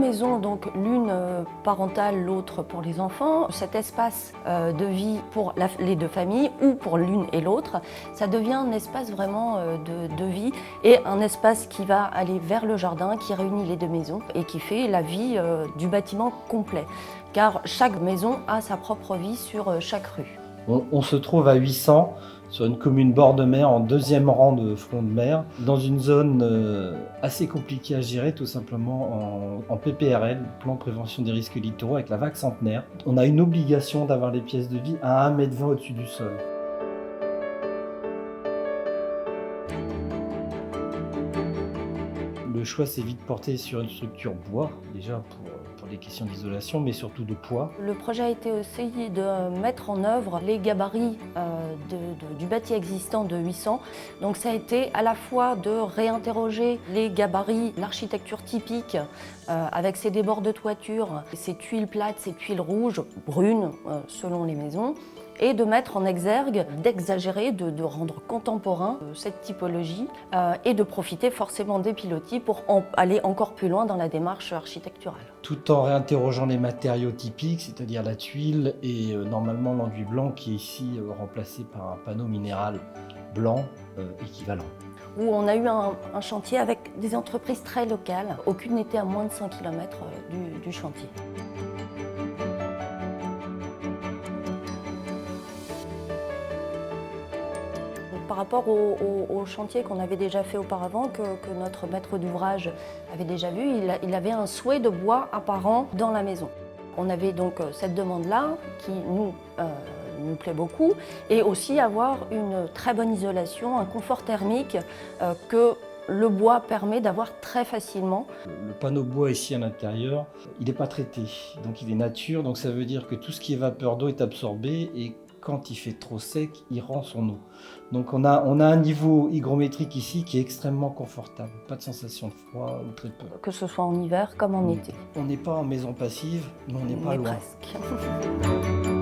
maisons, donc l'une parentale, l'autre pour les enfants. Cet espace de vie pour les deux familles ou pour l'une et l'autre, ça devient un espace vraiment de vie et un espace qui va aller vers le jardin, qui réunit les deux maisons et qui fait la vie du bâtiment complet. Car chaque maison a sa propre vie sur chaque rue. On se trouve à 800 sur une commune bord de mer, en deuxième rang de front de mer, dans une zone assez compliquée à gérer, tout simplement en PPRL, plan de prévention des risques littoraux, avec la vague centenaire. On a une obligation d'avoir les pièces de vie à 1,20 m au-dessus du sol. Le choix s'est vite porté sur une structure bois, déjà pour des questions d'isolation, mais surtout de poids. Le projet a été aussi de mettre en œuvre les gabarits du bâti existant de 800. Donc ça a été à la fois de réinterroger les gabarits, l'architecture typique, avec ses débords de toiture, ses tuiles plates, ses tuiles rouges, brunes, selon les maisons, et de mettre en exergue, d'exagérer, de rendre contemporain cette typologie et de profiter forcément des pilotis pour aller encore plus loin dans la démarche architecturale. Tout en réinterrogeant les matériaux typiques, c'est-à-dire la tuile et normalement l'enduit blanc qui est ici remplacé par un panneau minéral blanc équivalent. Où on a eu un chantier avec des entreprises très locales. Aucune n'était à moins de 5 km du chantier. Par rapport au chantier qu'on avait déjà fait auparavant, que notre maître d'ouvrage avait déjà vu, il avait un souhait de bois apparent dans la maison. On avait donc cette demande-là qui nous plaît beaucoup, et aussi avoir une très bonne isolation, un confort thermique que le bois permet d'avoir très facilement. Le panneau bois ici à l'intérieur, il n'est pas traité, donc il est nature, donc ça veut dire que tout ce qui est vapeur d'eau est absorbé et quand il fait trop sec, il rend son eau. Donc on a un niveau hygrométrique ici qui est extrêmement confortable, pas de sensation de froid ou très peu. Que ce soit en hiver comme en été. On n'est pas en maison passive, mais on n'est pas loin. Presque.